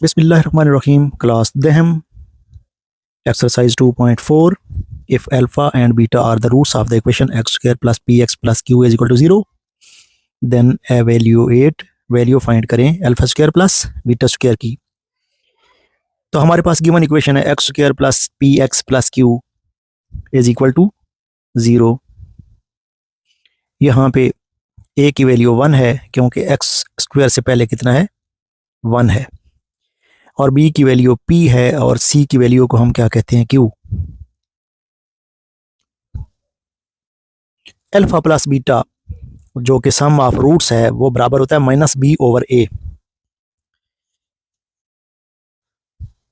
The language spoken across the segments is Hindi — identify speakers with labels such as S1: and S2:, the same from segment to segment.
S1: Bismillahirrahmanirrahim. Class Dehem. Exercise 2.4. If alpha and beta are the roots of the equation x square plus px plus q is equal to 0, then evaluate value find करें alpha square plus beta square की। तो हमारे पास गिवन इक्वेशन है x square plus p x plus q is equal to 0। यहाँ पे ए की वैल्यू 1 है क्योंकि एक्स स्क्वायर से पहले कितना है 1 है, और बी की वैल्यू पी है और सी की वैल्यू को हम क्या कहते हैं क्यू। अल्फा प्लस बीटा जो कि सम ऑफ रूट्स है वो बराबर होता है माइनस बी ओवर ए।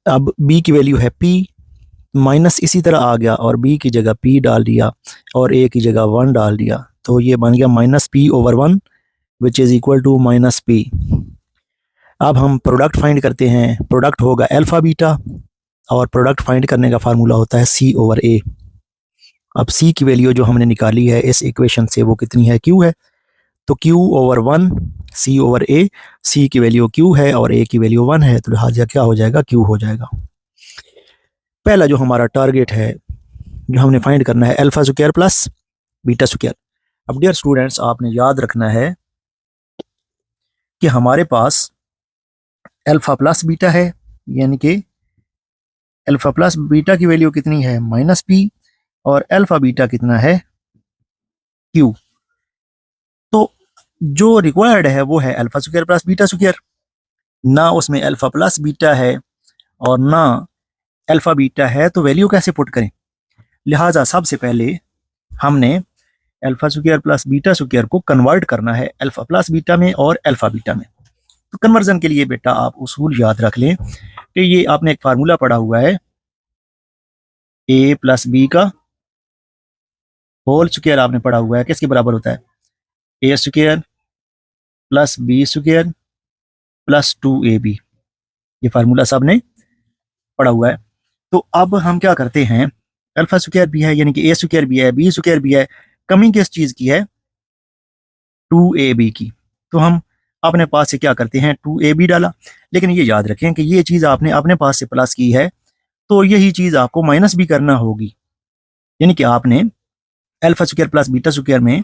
S1: अब बी की वैल्यू है पी, माइनस इसी तरह आ गया और बी की जगह पी डाल दिया और ए की जगह 1 डाल दिया, तो ये बन गया minus p over 1 which is equal to minus p. अब हम प्रोडक्ट फाइंड करते हैं। प्रोडक्ट होगा अल्फा बीटा और प्रोडक्ट फाइंड करने का फार्मूला होता है सी ओवर ए। अब सी की वैल्यू जो हमने निकाली है इस इक्वेशन से वो कितनी है क्यू है, तो क्यू ओवर 1 सी ओवर ए। सी की वैल्यू क्यू है और ए की वैल्यू 1 है, तो लिहाजा क्या हो जाएगा क्यू हो जाएगा। पहला जो हमारा टारगेट है जो हमने फाइंड करना है alpha square plus beta square. अब डियर स्टूडेंट्स आपने याद रखना है कि हमारे पास अल्फा प्लस बीटा है, यानी कि अल्फा प्लस बीटा की वैल्यू कितनी है माइनस पी और अल्फा बीटा कितना है क्यू। तो जो रिक्वायर्ड है वो है alpha square plus beta square. ना उसमें अल्फा प्लस बीटा है और ना अल्फा बीटा है, तो वैल्यू कैसे पुट करें। लिहाजा सबसे पहले हमने alpha square plus beta square को कन्वर्ट करना है अल्फा प्लस बीटा में और अल्फा बीटा में। तो कन्वर्जन के लिए बेटा आप उसूल याद रख लें कि ये आपने एक फार्मूला पढ़ा हुआ है ए प्लस बी का होल स्क्वायर आपने पढ़ा हुआ है, किसके बराबर होता है A square plus B square plus 2ab। ये फार्मूला सबने पढ़ा हुआ है। तो अब हम क्या करते हैं, अल्फा स्क्वायर भी है यानी कि ए स्क्वायर भी है बी स्क्वायर भी है, कमी किस चीज़ की है 2ab की। तो हम अपने पास से क्या करते हैं 2ab डाला, लेकिन ये याद रखें कि ये चीज़ आपने अपने पास से प्लस की है तो यही चीज़ आपको माइनस भी करना होगी, यानी कि आपने alpha square plus beta square में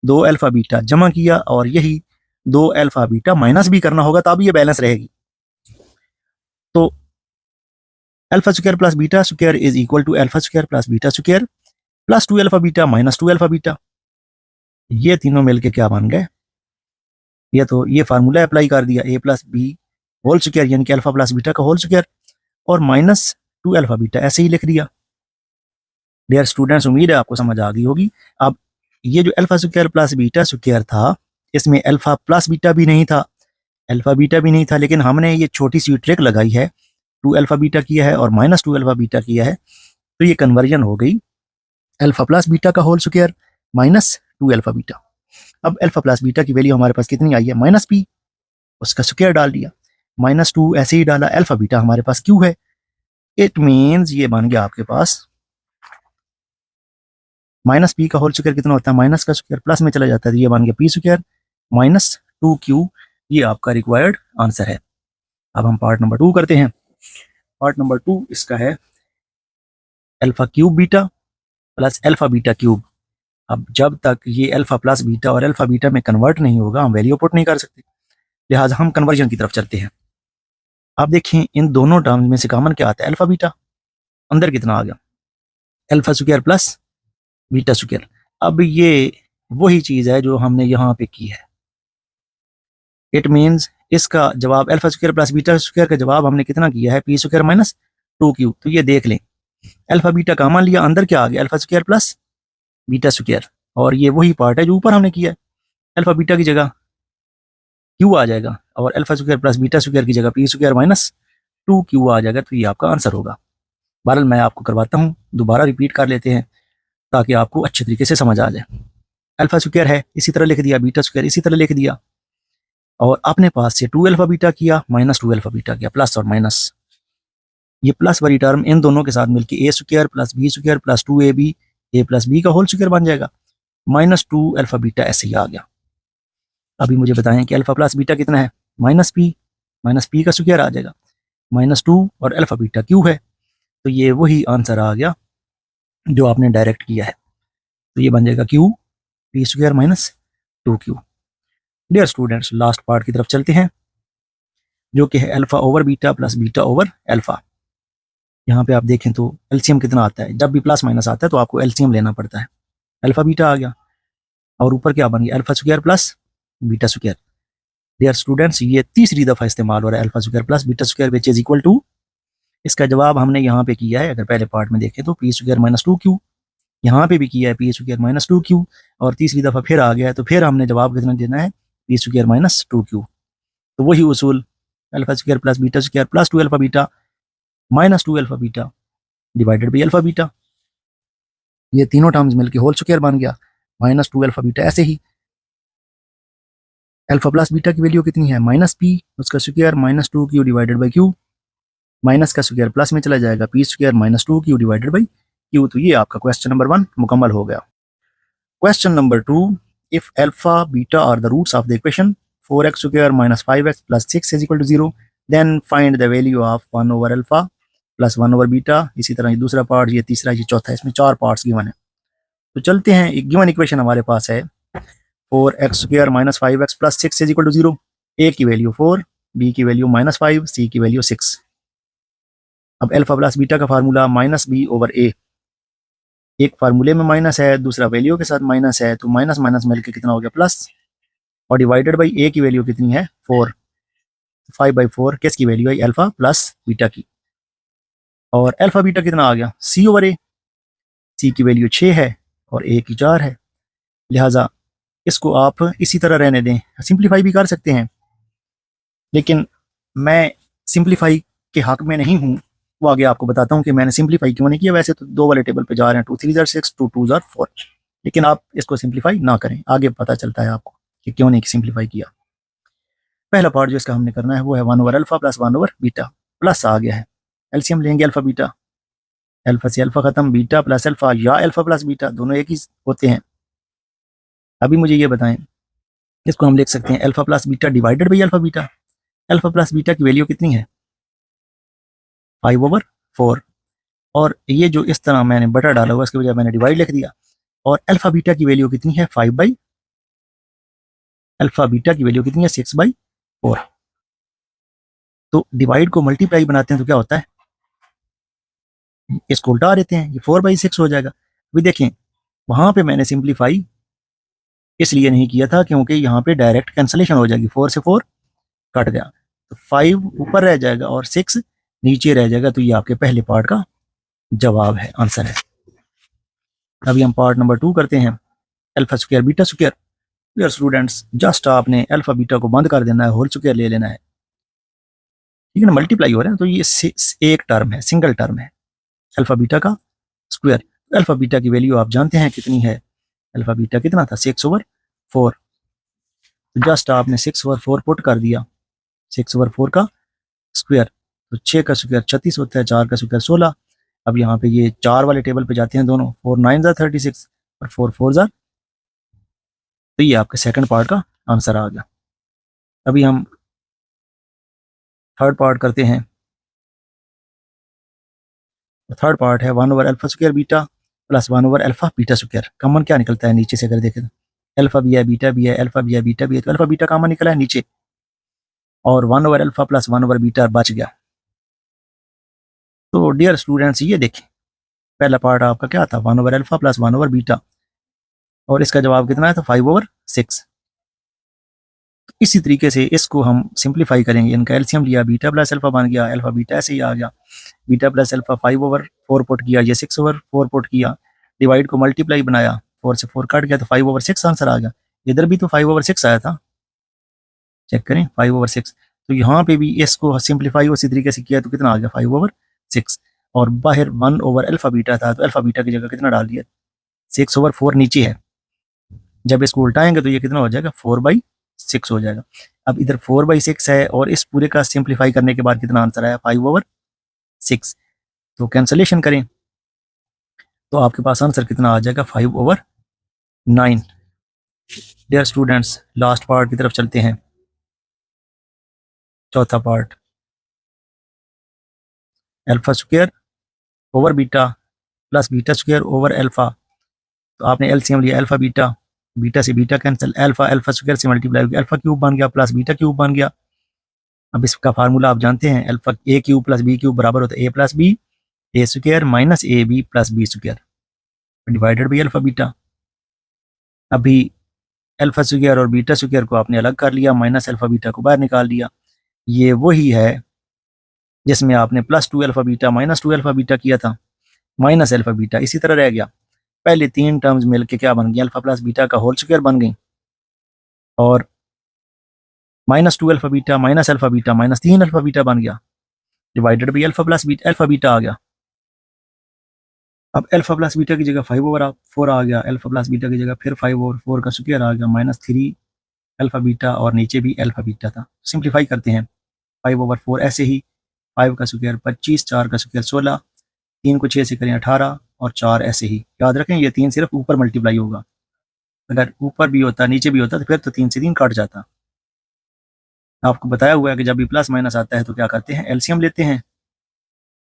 S1: 2 अल्फा बीटा जमा किया और यही 2 अल्फा बीटा माइनस भी करना होगा, तब ये बैलेंस रहेगी। तो alpha square plus beta square is equal to alpha square plus beta square plus 2 alpha beta minus 2 alpha beta. ये तीनों मिलके क्या बन गए, ये तो ये फार्मूला अप्लाई कर दिया ए प्लस बी होल स्क्वायर यानी कि अल्फा प्लस बीटा का होल स्क्वायर और माइनस 2 अल्फा बीटा ऐसे ही लिख दिया। डियर स्टूडेंट्स उम्मीद है आपको समझ आ गई होगी। अब ये जो alpha square plus beta square था इसमें अल्फा प्लस बीटा भी नहीं था अल्फा बीटा भी नहीं था, लेकिन हमने ये छोटी सी ट्रिक लगाई है 2 अल्फा बीटा किया है और माइनस 2 अल्फा बीटा किया है, तो ये कन्वर्जन हो गई अल्फा प्लस बीटा का whole square minus 2 alpha beta. अब अल्फा प्लस बीटा की वैल्यू हमारे पास कितनी आई है माइनस पी, उसका स्क्वायर डाल दिया, माइनस 2 ऐसे ही डाला, अल्फा बीटा हमारे पास क्यू है। इट मीन्स ये बन गया आपके पास माइनस पी का होल स्क्वायर कितना होता है माइनस का स्क्वायर प्लस में चला जाता है, तो ये बन गया पी स्क्वायर माइनस 2q। ये आपका रिक्वायर्ड आंसर है। अब हम पार्ट नंबर 2 करते हैं। पार्ट नंबर 2 इसका है alpha cube beta plus alpha beta cube. अब जब तक ये अल्फा प्लस बीटा और अल्फा बीटा में कन्वर्ट नहीं होगा हम वैल्यू पुट नहीं कर सकते, लिहाजा हम कन्वर्जन की तरफ चलते हैं। आप देखें इन दोनों टर्म्स में से कॉमन क्या आता है अल्फा बीटा, अंदर कितना आ गया alpha square plus beta square. अब ये वही चीज़ है जो हमने यहाँ पे की है। इट मीन्स इसका जवाब alpha square plus beta square का जवाब हमने कितना किया है पी स्क्वायर माइनस 2q। तो ये देख लें अल्फा बीटा कॉमन लिया, अंदर क्या आ गया alpha square plus beta square, और ये वही पार्ट है जो ऊपर हमने किया है। अल्फा बीटा की जगह क्यू आ जाएगा और alpha square plus beta square की जगह पी स्क्वायर माइनस 2q आ जाएगा, तो ये आपका आंसर होगा। बहरहाल मैं आपको करवाता हूँ, दोबारा रिपीट कर लेते हैं ताकि आपको अच्छे तरीके से समझ आ जाए। अल्फा स्क्वायर है इसी तरह लिख दिया, बीटा स्क्वायर इसी तरह लिख दिया, और अपने पास से 2 अल्फा बीटा किया माइनस 2 अल्फा बीटा किया, प्लस और माइनस, ये प्लस वाली टर्म इन दोनों के साथ मिलकर A square plus B square plus 2ab A plus B का होल स्क्वायर बन जाएगा, माइनस 2 अल्फा बीटा ऐसे ही आ गया। अभी मुझे बताएं कि अल्फा प्लस बीटा कितना है माइनस पी का स्क्वायर आ जाएगा, -2 और अल्फ़ा बीटा क्यू है। तो ये वही आंसर आ गया जो आपने डायरेक्ट किया है। तो ये बन जाएगा q p square minus 2q। Dear students, last part की तरफ चलते हैं जो कि है alpha over beta plus beta over alpha. यहाँ पे आप देखें तो एलसीएम कितना आता है, जब भी प्लस माइनस आता है तो आपको एलसीएम लेना पड़ता है। अल्फ़ा बीटा आ गया और ऊपर क्या बन गया, alpha square plus beta square. Dear students, ये तीसरी दफ़ा इस्तेमाल हो रहा है alpha square plus beta square which is equal to. इसका जवाब हमने यहाँ पे किया है, अगर पहले पार्ट में देखें तो पी स्क्वायर माइनस 2q, यहाँ पे भी किया है पी स्क्वायर माइनस 2q, और तीसरी दफ़ा फिर आ गया है तो फिर हमने जवाब कितना देना है, पी स्क्वायर माइनस 2q। तो वही उसूल, alpha square plus beta square plus 2 alpha beta minus 2 alpha beta divided by alpha beta. ये तीनों टर्म्स मिलके होल स्क्वायर बन गया -2 अल्फ़ा बीटा। ऐसे ही अल्फ़ा प्लस बीटा की वैल्यू कितनी है, -p उसका square -2q divided by q, minus का स्क्वायर प्लस में चला जाएगा, p square -2q divided by q। तो ये आपका क्वेश्चन नंबर 1 मुकम्मल हो गया। Question number 2, if alpha beta are the roots of the equation 4x square minus 5x plus 6 is equal to 0, then find the value of 1 over alpha plus 1 over beta. इसी तरह ये दूसरा पार्ट, ये तीसरा, ये चौथा, इसमें 4 पार्ट्स गिवन है। तो चलते हैं, एक गिवन इक्वेशन हमारे पास है 4x square minus 5x plus 6 is equal to 0। A की वैल्यू 4, बी की वैल्यू -5, सी की वैल्यू 6। अब अल्फा प्लस बीटा का फार्मूला -b ओवर ए, एक फार्मूले में माइनस है, दूसरा वैल्यू के साथ माइनस है, तो माइनस माइनस मिलकर कितना हो गया प्लस, और डिवाइडेड बाई ए की वैल्यू कितनी है 4, 5/4 किसकी वैल्यू है, अल्फा प्लस बीटा की। और अल्फा बीटा कितना आ गया, सी ओवर ए, सी की वैल्यू 6 है और ए की 4 है, लिहाजा इसको आप इसी तरह रहने दें। सिंप्लीफाई भी कर सकते हैं, लेकिन मैं सिंप्लीफाई के हक में नहीं हूँ, वो आगे आपको बताता हूँ कि मैंने सिंप्लीफाई क्यों नहीं किया। वैसे तो 2 वाले टेबल पे जा रहे हैं, 2 3 ज़ार 6, 2 2 ज़ार 4, लेकिन आप इसको सिंप्लीफाई ना करें, आगे पता चलता है आपको कि क्यों नहीं सिंप्लीफाई किया। पहला पार्ट जो इसका हमने करना है वो है 1 over alpha plus 1 over beta, plus आ गया है, एलसीएम लेंगे अल्फा बीटा, अल्फा से अल्फा खत्म, बीटा प्लस अल्फा या अल्फा प्लस बीटा दोनों एक ही होते हैं। अभी मुझे ये बताएं, इसको हम लिख सकते हैं alpha plus beta divided by alpha beta. Alpha plus beta की वैल्यू कितनी है, 5/4, और ये जो इस तरह मैंने बटा डाला हुआ इसके बजाय मैंने डिवाइड लिख दिया। और अल्फा बीटा की वैल्यू कितनी है, 5 बाई, अल्फा बीटा की वैल्यू कितनी है 6/4। तो डिवाइड को मल्टीप्लाई बनाते हैं तो क्या होता है, इसको उल्टा देते हैं, ये 4/6 हो जाएगा। अभी देखें, वहां पे मैंने सिंप्लीफाई इसलिए नहीं किया था क्योंकि यहाँ पे डायरेक्ट कैंसलेशन हो जाएगी, 4 से 4 कट गया, तो 5 ऊपर रह जाएगा और 6 नीचे रह जाएगा। तो ये आपके पहले पार्ट का जवाब है, आंसर है। अभी हम पार्ट नंबर 2 करते हैं, alpha square beta square. Dear students, just आपने अल्फा बीटा को बंद कर देना है, होल स्क्वायर ले लेना है, ठीक है ना, मल्टीप्लाई हो रहा है तो ये एक टर्म है, सिंगल टर्म है अल्फा बीटा का स्क्वायर। अल्फा बीटा की वैल्यू आप जानते हैं कितनी है, अल्फा बीटा कितना था 6/4, तो जस्ट आपने 6/4 पुट कर दिया, 6/4 का स्क्वायर, तो 6 का स्क्वायर 36 होता है, 4 का स्क्वायर 16। अब यहाँ पे ये 4 वाले टेबल पे जाते हैं दोनों, 4 9 ज़ा 36 और 4 4 ज़ा, तो ये आपके सेकंड पार्ट का आंसर आ गया। अभी हम थर्ड पार्ट करते हैं। थर्ड पार्ट है 1 over alpha square beta plus 1 over alpha beta square. Common क्या निकलता है नीचे से, अगर देखें तो अल्फा भी है, बीटा भी है, अल्फा भी है, बीटा भी है, तो अल्फा बीटा कॉमन निकला है नीचे, और 1 over alpha plus 1 over beta बच गया। तो डियर स्टूडेंट्स, ये देखें, पहला पार्ट आपका क्या था, 1 over alpha plus 1 over beta, और इसका जवाब कितना है, तो 5/6। इसी तरीके से इसको हम सिंप्लीफाई करेंगे, इनका एलसीएम लिया, बीटा प्लस अल्फा बन गया, अल्फा बीटा ऐसे ही आ गया, बीटा प्लस अल्फा 5/4 पुट किया, ये 6/4 पुट किया, डिवाइड को मल्टीप्लाई बनाया, 4 से 4 कट गया, तो 5/6 आंसर आ गया। इधर भी तो 5/6 आया था, चेक करें 5/6। तो यहाँ पे भी इसको सिंप्लीफाई उसी तरीके से किया तो कितना आ गया 5/6, और बाहर 1 ओवर अल्फा बीटा था, तो अल्फा बीटा की जगह कितना डाल दिया, 6/4 नीचे है, जब इसको उल्टाएंगे तो ये कितना हो जाएगा 4/6 हो जाएगा। अब इधर 4/6 है और इस पूरे का सिंप्लीफाई करने के बाद कितना आंसर आया 5/6, तो कैंसलेशन करें तो आपके पास आंसर कितना आ जाएगा 5/9। डियर स्टूडेंट्स, लास्ट पार्ट की तरफ चलते हैं, चौथा part. Alpha square over beta plus beta square over alpha. तो आपने एलसीएम लिया अल्फा बीटा, बीटा से beta cancel, alpha alpha square से मल्टीप्लाई होगी अल्फा क्यूब बन गया प्लस बीटा क्यूब बन गया। अब इसका फार्मूला आप जानते हैं, alpha A cube plus B cube बराबर होता है A plus B, A square minus A B plus B square divided by alpha beta. अभी अल्फा स्क्वायर और बीटा स्क्वायर को आपने अलग कर लिया, माइनस अल्फा बीटा को बाहर निकाल लिया। ये वही है जिसमें आपने plus two alpha beta minus two alpha beta किया था, माइनस अल्फा बीटा इसी तरह रह गया। पहले तीन टर्म्स मिलके क्या बन गई, अल्फा प्लस बीटा का होल स्क्वायर बन गई, और minus two alpha beta minus alpha beta minus तीन अल्फा बीटा बन गया, divided by alpha plus beta, alpha beta आ गया। अब अल्फा प्लस बीटा की जगह 5/4 आ गया, अल्फा प्लस बीटा की जगह फिर 5/4 का स्क्वायर आ गया, माइनस 3 अल्फा बीटा और नीचे भी अल्फा बीटा था। सिंप्लीफाई करते हैं, 5/4 ऐसे ही, 5 का स्क्वायर 25, 4 का स्क्वायर 16, 3 को 6 से करें 18 और 4 ऐसे ही। याद रखें ये 3 सिर्फ ऊपर मल्टीप्लाई होगा, अगर ऊपर भी होता नीचे भी होता तो फिर तो 3 से 3 कट जाता। आपको बताया हुआ है कि जब भी प्लस माइनस आता है तो क्या करते हैं, एलसीएम लेते हैं।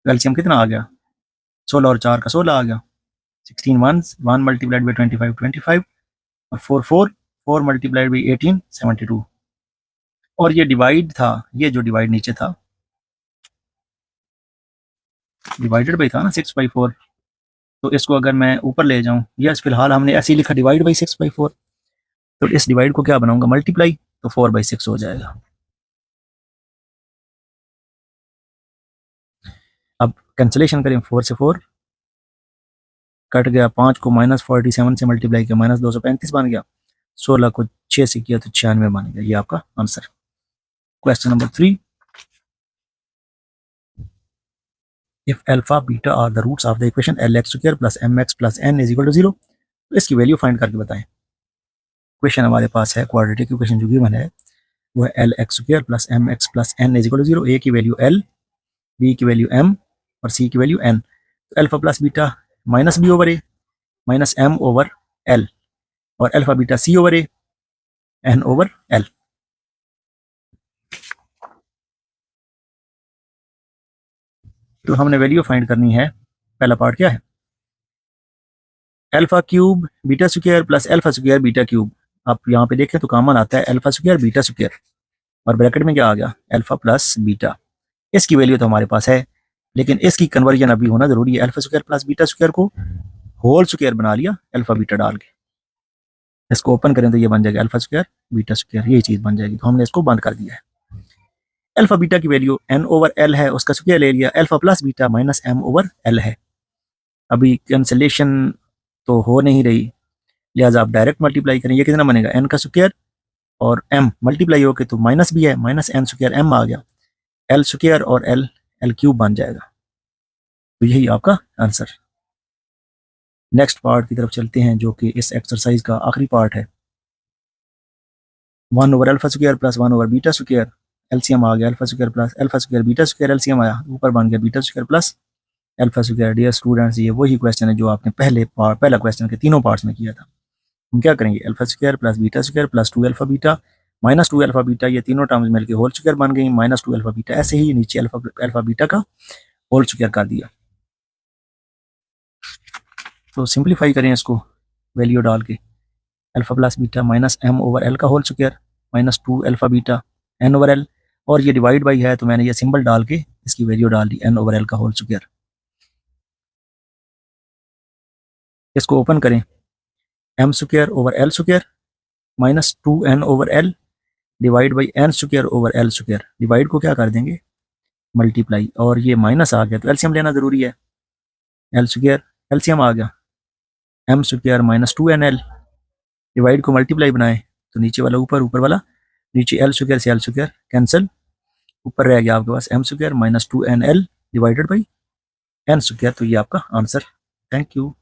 S1: एलसीएम कितना आ गया, 16 और 4 का 16 आ गया, 16 1 मल्टीप्लाइड बाई 25 25 और 4 4 4 मल्टीप्लाइड बाई 18 72। और ये डिवाइड था, ये जो डिवाइड नीचे था डिवाइडेड बाई था ना 6/4, तो इसको अगर मैं ऊपर ले जाऊं, यस फिलहाल हमने ऐसे ही लिखा डिवाइड बाई 6/4, तो इस डिवाइड को क्या बनाऊंगा मल्टीप्लाई, तो 4/6 हो जाएगा। अब कैंसिलेशन करें, 4 से 4 कट गया, 5 को -47 से मल्टीप्लाई किया -235 बन गया, 16 को 6 से किया तो 96 बन गया। ये आपका answer. Question number 3, if alpha beta are the roots of the equation lx² plus mx plus n is equal to 0, तो इसकी वैल्यू फाइंड करके बताएं। क्वेश्चन हमारे पास है, क्वाड्रेटिक इक्वेशन जो गिवन है वो है lx² plus mx plus n is equal to 0। A की वैल्यू l, बी की वैल्यू m और सी की वैल्यू n। तो alpha plus beta minus B over A minus m over l, और alpha beta c over A n over l। तो हमने वैल्यू फाइंड करनी है। पहला पार्ट क्या है, alpha cube beta square plus alpha square beta cube. आप यहाँ पे देखें तो कॉमन आता है अल्फा स्क्वायर बीटा स्क्वायर, और ब्रैकेट में क्या आ गया, अल्फा प्लस बीटा। इसकी वैल्यू तो हमारे पास है, लेकिन इसकी कन्वर्जन अभी होना जरूरी है। Alpha square plus beta square को होल स्क्वायर बना लिया अल्फा बीटा डाल के, इसको ओपन करें तो ये बन जाएगा अल्फा स्क्वायर बीटा स्क्वायर, ये चीज बन जाएगी। तो हमने इसको बंद कर दिया है। अल्फा बीटा की वैल्यू n ओवर l है, उसका स्क्वायर ले लिया, alpha plus beta minus m over l है। अभी कैंसिलेशन तो हो नहीं रही, लिहाजा आप डायरेक्ट मल्टीप्लाई करें। ये कितना बनेगा, n का स्क्वायर और m मल्टीप्लाई होके तो माइनस भी है, माइनस n स्क्वायर m आ गया, l स्क्वायर और l क्यूब बन जाएगा। तो यही आपका आंसर। नेक्स्ट पार्ट की तरफ चलते हैं, जो कि इस एक्सरसाइज का आखिरी पार्ट है। 1 over alpha square plus 1 over beta square, LCM आ गया alpha square plus alpha square beta square, LCM आया ऊपर बन गया beta square plus alpha square. Dear students, ये वही क्वेश्चन है जो आपने पहला क्वेश्चन के तीनों पार्ट्स में किया था। हम क्या करेंगे, alpha square plus beta square plus 2 alpha beta minus 2 alpha beta, ये तीनों टर्म्स मिलकर होल स्क्वायर बन गई, माइनस 2 अल्फा बीटा। ऐसे ही नीचे अल्फा बीटा का होल स्क्वायर कर दिया। तो सिंप्लीफाई करें इसको वैल्यू डाल के, alpha plus beta minus m over l का whole square minus 2 alpha beta n over l, और ये डिवाइड बाई है तो मैंने ये सिंबल डाल के इसकी वैल्यू डाल दी n ओवर l का होल स्क्वायर। इसको ओपन करें, m square over l square minus 2n over l divide by n square over l square. Divide को क्या कर देंगे मल्टीप्लाई, और ये माइनस आ गया तो एलसीएम लेना जरूरी है। l स्क्वायर एलसीएम आ गया m square minus 2nl, divide को मल्टीप्लाई बनाए तो नीचे वाला ऊपर, ऊपर वाला नीचे, l स्क्वायर से l स्क्वायर कैंसिल, ऊपर रह गया आपके पास m square minus 2nl divided by n square. तो ये आपका आंसर। Thank you.